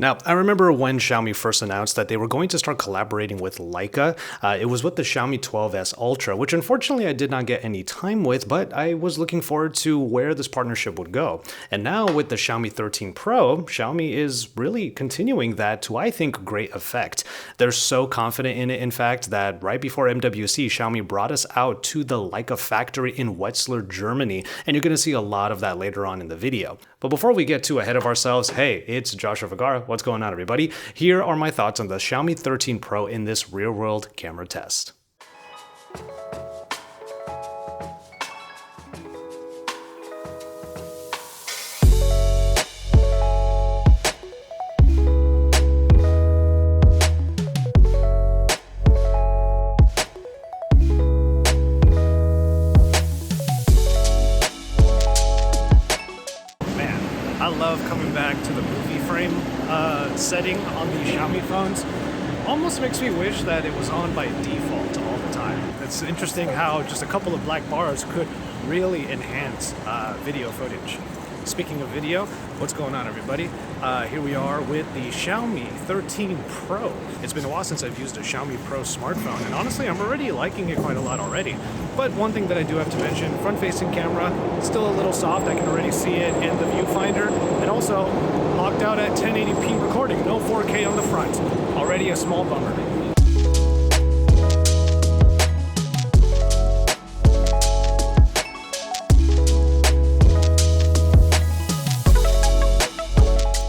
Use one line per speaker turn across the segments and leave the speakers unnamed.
Now, I remember when Xiaomi first announced that they were going to start collaborating with Leica. It was with the Xiaomi 12S Ultra, which unfortunately I did not get any time with, but I was looking forward to where this partnership would go. And now with the Xiaomi 13 Pro, Xiaomi is really continuing that to, I think, great effect. They're so confident in it, in fact, that right before MWC, Xiaomi brought us out to the Leica factory in Wetzlar, Germany, and you're going to see a lot of that later on in the video. But before we get too ahead of ourselves, hey, it's Joshua Vergara. What's going on, everybody? Here are my thoughts on the Xiaomi 13 Pro in this real-world camera test. I love coming back to the movie frame setting on the Xiaomi phones. Almost makes me wish that it was on by default all the time. It's interesting how just a couple of black bars could really enhance video footage. Speaking of video, what's going on, everybody? Here we are with the Xiaomi 13 Pro. It's been a while since I've used a Xiaomi Pro smartphone, and honestly, I'm already liking it quite a lot already. But one thing that I do have to mention, front-facing camera, still a little soft. I can already see it in the viewfinder, and also locked out at 1080p recording, no 4K on the front. Already a small bummer.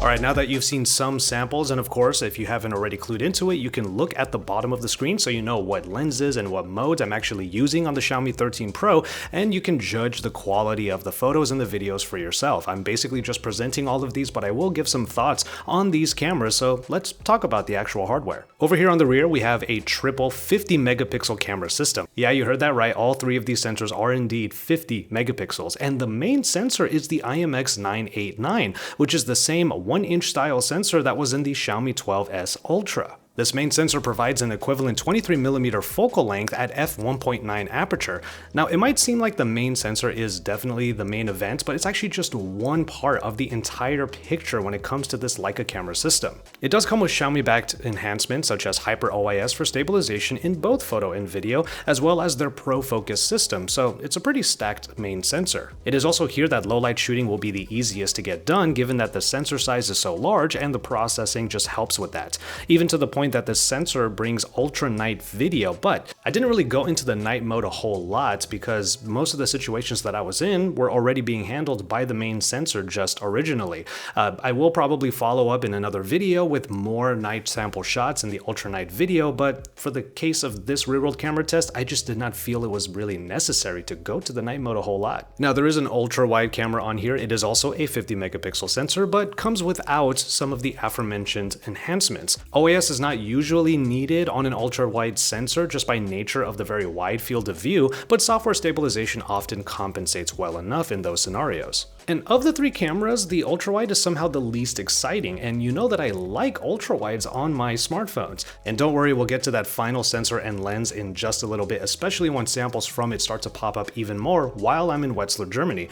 Alright, now that you've seen some samples, and of course, if you haven't already clued into it, you can look at the bottom of the screen so you know what lenses and what modes I'm actually using on the Xiaomi 13 Pro, and you can judge the quality of the photos and the videos for yourself. I'm basically just presenting all of these, but I will give some thoughts on these cameras, so let's talk about the actual hardware. Over here on the rear, we have a triple 50 megapixel camera system. Yeah, you heard that right, all three of these sensors are indeed 50 megapixels, and the main sensor is the IMX989, which is the same 1-inch style sensor that was in the Xiaomi 12S Ultra. This main sensor provides an equivalent 23mm focal length at f1.9 aperture. Now, it might seem like the main sensor is definitely the main event, but it's actually just one part of the entire picture when it comes to this Leica camera system. It does come with Xiaomi-backed enhancements such as Hyper OIS for stabilization in both photo and video, as well as their Pro Focus system, so it's a pretty stacked main sensor. It is also here that low-light shooting will be the easiest to get done, given that the sensor size is so large and the processing just helps with that, even to the point that the sensor brings ultra night video. But I didn't really go into the night mode a whole lot because most of the situations that I was in were already being handled by the main sensor just originally. I will probably follow up in another video with more night sample shots in the ultra night video, but for the case of this real-world camera test, I just did not feel it was really necessary to go to the night mode a whole lot. Now, there is an ultra wide camera on here. It is also a 50 megapixel sensor, but comes without some of the aforementioned enhancements. OIS is not usually needed on an ultra-wide sensor just by nature of the very wide field of view, but software stabilization often compensates well enough in those scenarios. And of the three cameras, the ultra-wide is somehow the least exciting, and you know that I like ultra-wides on my smartphones. And don't worry, we'll get to that final sensor and lens in just a little bit, especially when samples from it start to pop up even more while I'm in Wetzlar, Germany.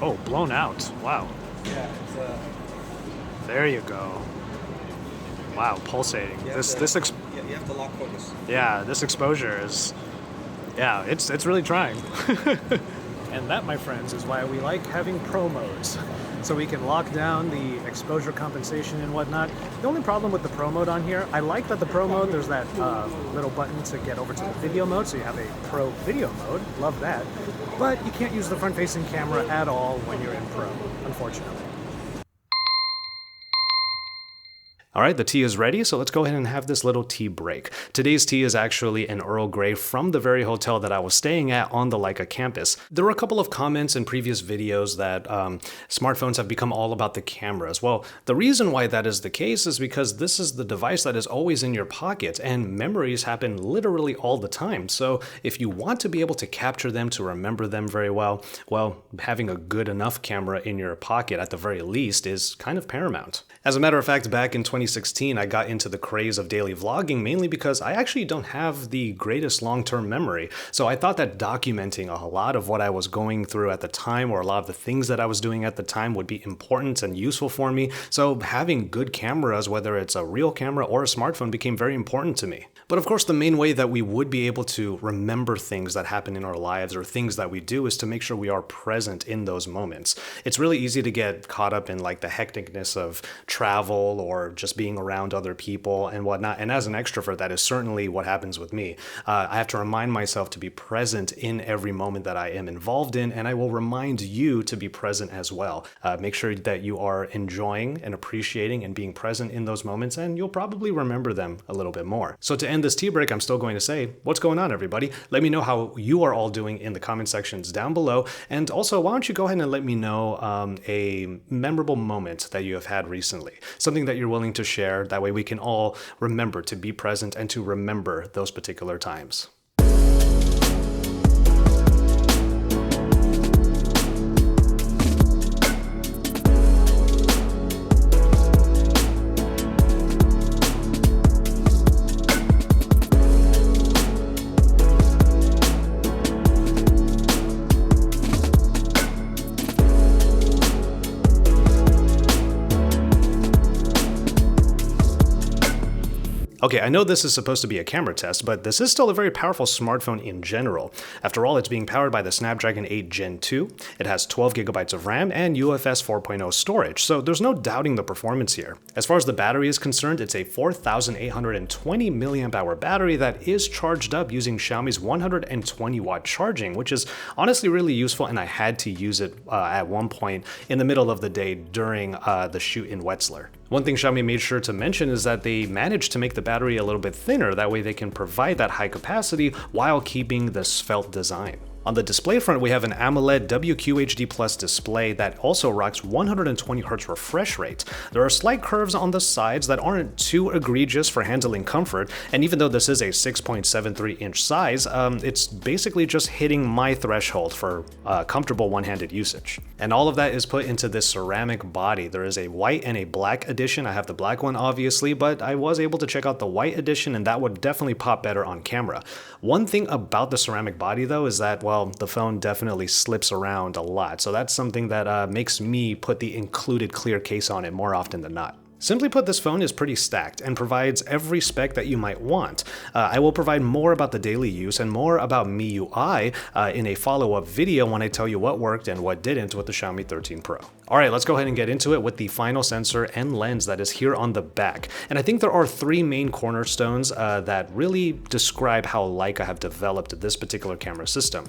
Oh, blown out. Wow.
Yeah,
There you go. Wow, pulsating.
you have to lock focus.
Yeah, this exposure is, yeah, it's really trying. And that, my friends, is why we like having Pro modes. So we can lock down the exposure compensation and whatnot. The only problem with the Pro mode on here, I like that the Pro mode, there's that little button to get over to the video mode, so you have a Pro video mode, love that. But you can't use the front-facing camera at all when you're in Pro, unfortunately. Alright, the tea is ready, so let's go ahead and have this little tea break. Today's tea is actually an Earl Grey from the very hotel that I was staying at on the Leica campus. There were a couple of comments in previous videos that smartphones have become all about the cameras. Well, the reason why that is the case is because this is the device that is always in your pocket, and memories happen literally all the time. So if you want to be able to capture them, to remember them very well, having a good enough camera in your pocket at the very least is kind of paramount. As a matter of fact, back in 2016, 2016, I got into the craze of daily vlogging mainly because I actually don't have the greatest long-term memory. So I thought that documenting a lot of what I was going through at the time, or a lot of the things that I was doing at the time, would be important and useful for me. So having good cameras, whether it's a real camera or a smartphone, became very important to me. But of course, the main way that we would be able to remember things that happen in our lives or things that we do is to make sure we are present in those moments. It's really easy to get caught up in like the hecticness of travel or just being around other people and whatnot. And as an extrovert, that is certainly what happens with me. I have to remind myself to be present in every moment that I am involved in, and I will remind you to be present as well. Make sure that you are enjoying and appreciating and being present in those moments, and you'll probably remember them a little bit more. So to end this tea break, I'm still going to say, what's going on, everybody? Let me know how you are all doing in the comment sections down below. And also, why don't you go ahead and let me know a memorable moment that you have had recently, something that you're willing to share. That way we can all remember to be present and to remember those particular times. Okay, I know this is supposed to be a camera test, but this is still a very powerful smartphone in general. After all, it's being powered by the Snapdragon 8 Gen 2. It has 12 gigabytes of RAM and UFS 4.0 storage, so there's no doubting the performance here. As far as the battery is concerned, it's a 4,820 milliamp hour battery that is charged up using Xiaomi's 120 watt charging, which is honestly really useful, and I had to use it at one point in the middle of the day during the shoot in Wetzlar. One thing Xiaomi made sure to mention is that they managed to make the battery a little bit thinner, that way they can provide that high capacity while keeping the svelte design. On the display front, we have an AMOLED WQHD Plus display that also rocks 120Hz refresh rate. There are slight curves on the sides that aren't too egregious for handling comfort, and even though this is a 6.73-inch size, it's basically just hitting my threshold for comfortable one-handed usage. And all of that is put into this ceramic body. There is a white and a black edition. I have the black one, obviously, but I was able to check out the white edition, and that would definitely pop better on camera. One thing about the ceramic body, though, is that, well, the phone definitely slips around a lot, so that's something that makes me put the included clear case on it more often than not. Simply put, this phone is pretty stacked and provides every spec that you might want. I will provide more about the daily use and more about MIUI in a follow-up video when I tell you what worked and what didn't with the Xiaomi 13 Pro. Alright, let's go ahead and get into it with the final sensor and lens that is here on the back. And I think there are three main cornerstones that really describe how Leica have developed this particular camera system.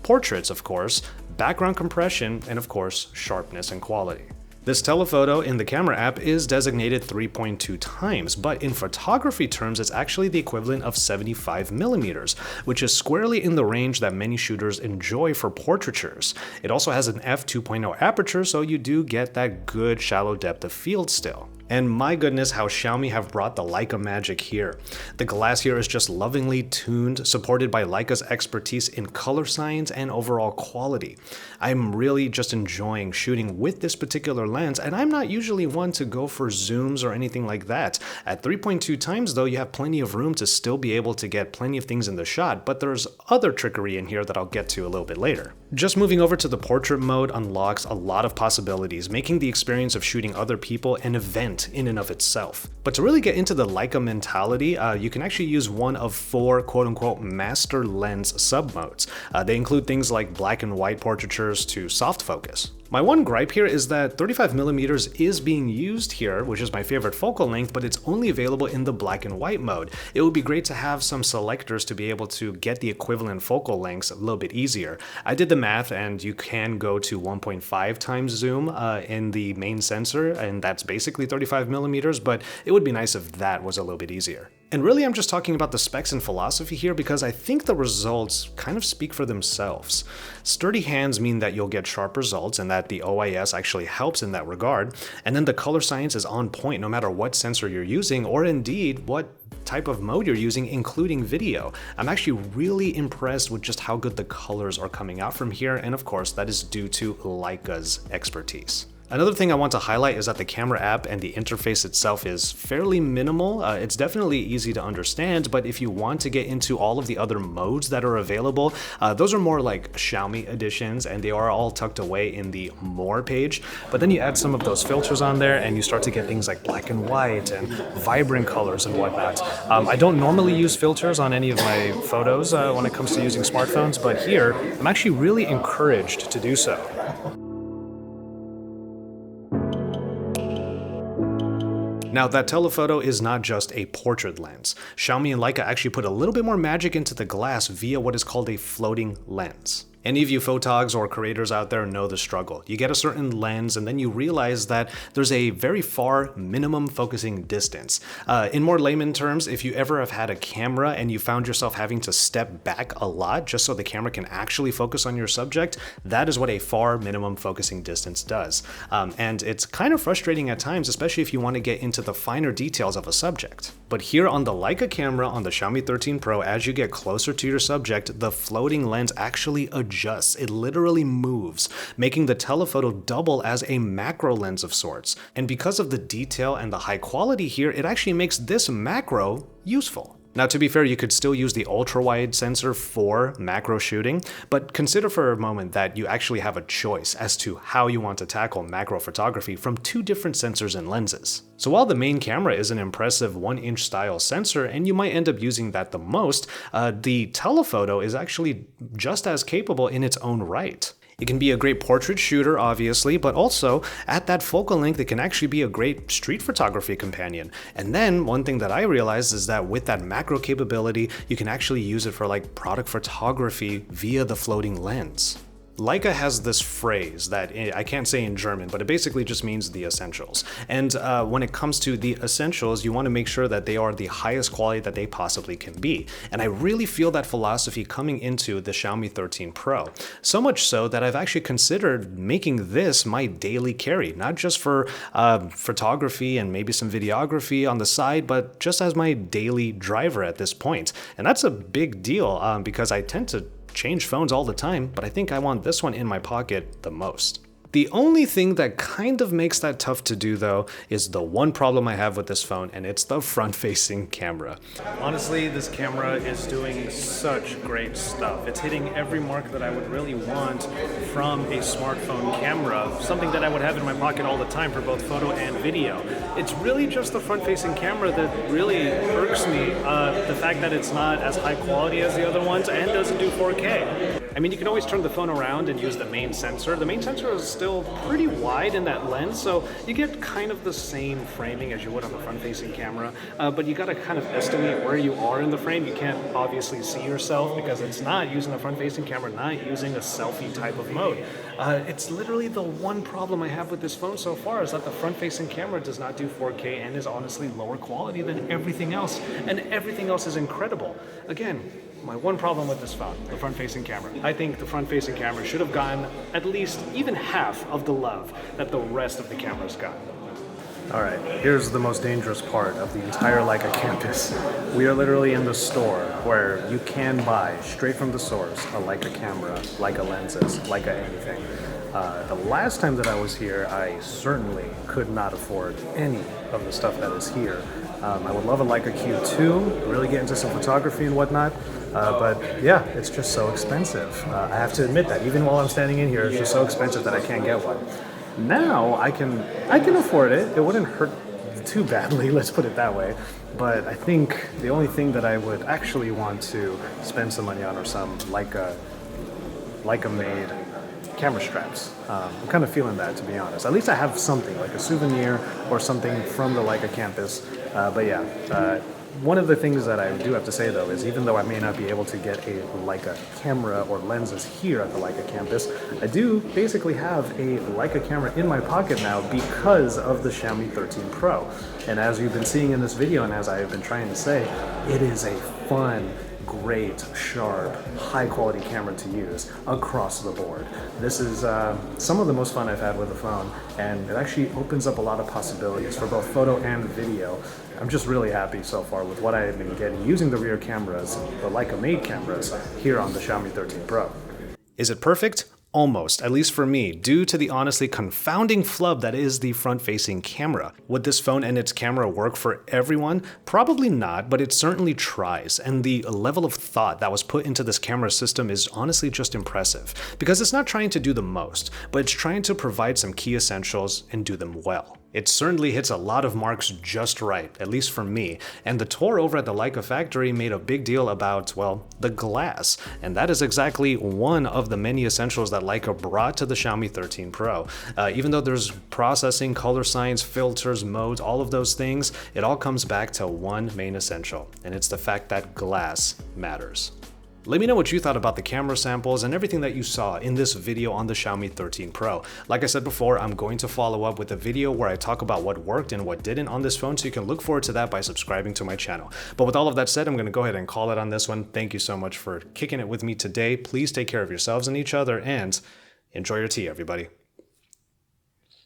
Portraits, of course, background compression, and of course, sharpness and quality. This telephoto in the camera app is designated 3.2 times, but in photography terms, it's actually the equivalent of 75mm, which is squarely in the range that many shooters enjoy for portraitures. It also has an f2.0 aperture, so you do get that good shallow depth of field still. And my goodness, how Xiaomi have brought the Leica magic here. The glass here is just lovingly tuned, supported by Leica's expertise in color science and overall quality. I'm really just enjoying shooting with this particular lens, and I'm not usually one to go for zooms or anything like that. At 3.2 times though, you have plenty of room to still be able to get plenty of things in the shot, but there's other trickery in here that I'll get to a little bit later. Just moving over to the portrait mode unlocks a lot of possibilities, making the experience of shooting other people an event in and of itself. But to really get into the Leica mentality, you can actually use one of 4 quote-unquote master lens submodes. They include things like black and white portraitures to soft focus. My one gripe here is that 35mm is being used here, which is my favorite focal length, but it's only available in the black and white mode. It would be great to have some selectors to be able to get the equivalent focal lengths a little bit easier. I did the math, and you can go to 1.5 times zoom in the main sensor, and that's basically 35mm, but it would be nice if that was a little bit easier. And really, I'm just talking about the specs and philosophy here because I think the results kind of speak for themselves. Sturdy hands mean that you'll get sharp results and that the OIS actually helps in that regard. And then the color science is on point no matter what sensor you're using or indeed what type of mode you're using, including video. I'm actually really impressed with just how good the colors are coming out from here, and of course that is due to Leica's expertise. Another thing I want to highlight is that the camera app and the interface itself is fairly minimal. It's definitely easy to understand, but if you want to get into all of the other modes that are available, those are more like Xiaomi editions, and they are all tucked away in the More page. But then you add some of those filters on there and you start to get things like black and white and vibrant colors and whatnot. I don't normally use filters on any of my photos when it comes to using smartphones, but here I'm actually really encouraged to do so. Now, that telephoto is not just a portrait lens. Xiaomi and Leica actually put a little bit more magic into the glass via what is called a floating lens. Any of you photogs or creators out there know the struggle. You get a certain lens and then you realize that there's a very far minimum focusing distance. In more layman terms, if you ever have had a camera and you found yourself having to step back a lot just so the camera can actually focus on your subject, that is what a far minimum focusing distance does. And it's kind of frustrating at times, especially if you want to get into the finer details of a subject. But here on the Leica camera on the Xiaomi 13 Pro, as you get closer to your subject, the floating lens actually adjusts. It literally moves, making the telephoto double as a macro lens of sorts. And because of the detail and the high quality here, it actually makes this macro useful. Now, to be fair, you could still use the ultra-wide sensor for macro shooting, but consider for a moment that you actually have a choice as to how you want to tackle macro photography from two different sensors and lenses. So while the main camera is an impressive 1-inch style sensor, and you might end up using that the most, the telephoto is actually just as capable in its own right. It can be a great portrait shooter, obviously, but also at that focal length, it can actually be a great street photography companion. And then one thing that I realized is that with that macro capability, you can actually use it for like product photography via the floating lens. Leica has this phrase that I can't say in German, but it basically just means the essentials. And when it comes to the essentials, you want to make sure that they are the highest quality that they possibly can be. And I really feel that philosophy coming into the Xiaomi 13 Pro. So much so that I've actually considered making this my daily carry, not just for photography and maybe some videography on the side, but just as my daily driver at this point. And that's a big deal because I tend to change phones all the time, but I think I want this one in my pocket the most. The only thing that kind of makes that tough to do though is the one problem I have with this phone, and it's the front-facing camera. Honestly, this camera is doing such great stuff. It's hitting every mark that I would really want from a smartphone camera, something that I would have in my pocket all the time for both photo and video. It's really just the front-facing camera that really irks me. The fact that it's not as high quality as the other ones and doesn't do 4K. I mean, you can always turn the phone around and use the main sensor. The main sensor is still pretty wide in that lens, so you get kind of the same framing as you would on the front-facing camera, but you gotta kind of estimate where you are in the frame. You can't obviously see yourself because it's not using the front-facing camera, not using a selfie type of mode. It's literally the one problem I have with this phone so far is that the front-facing camera does not do 4K and is honestly lower quality than everything else, and everything else is incredible. Again, my one problem with this phone, the front-facing camera. I think the front-facing camera should have gotten at least even half of the love that the rest of the cameras got. Alright, here's the most dangerous part of the entire Leica campus. We are literally in the store where you can buy, straight from the source, a Leica camera, Leica lenses, Leica anything. The last time that I was here, I certainly could not afford any of the stuff that is here. I would love a Leica Q2, really get into some photography and whatnot, but yeah, it's just so expensive. I have to admit that even while I'm standing in here, it's just so expensive that I can't get one. Now I can afford it. It wouldn't hurt too badly, let's put it that way. But I think the only thing that I would actually want to spend some money on are some Leica made camera straps. I'm kind of feeling that, to be honest. At least I have something, like a souvenir or something from the Leica campus. But yeah, one of the things that I do have to say though is even though I may not be able to get a Leica camera or lenses here at the Leica campus, I do basically have a Leica camera in my pocket now because of the Xiaomi 13 Pro. And as you've been seeing in this video and as I have been trying to say, it is a fun, great, sharp, high-quality camera to use across the board. This is some of the most fun I've had with the phone, and it actually opens up a lot of possibilities for both photo and video. I'm just really happy so far with what I have been getting using the rear cameras, the Leica-made cameras, here on the Xiaomi 13 Pro. Is it perfect? Almost, at least for me, due to the honestly confounding flub that is the front-facing camera. Would this phone and its camera work for everyone? Probably not, but it certainly tries, and the level of thought that was put into this camera system is honestly just impressive, because it's not trying to do the most, but it's trying to provide some key essentials and do them well. It certainly hits a lot of marks just right, at least for me, and the tour over at the Leica factory made a big deal about, well, the glass, and that is exactly one of the many essentials that Leica brought to the Xiaomi 13 Pro. Even though there's processing, color science, filters, modes, all of those things, it all comes back to one main essential, and it's the fact that glass matters. Let me know what you thought about the camera samples and everything that you saw in this video on the Xiaomi 13 Pro. Like I said before, I'm going to follow up with a video where I talk about what worked and what didn't on this phone, so you can look forward to that by subscribing to my channel. But with all of that said, I'm going to go ahead and call it on this one. Thank you so much for kicking it with me today. Please take care of yourselves and each other, and enjoy your tea, everybody.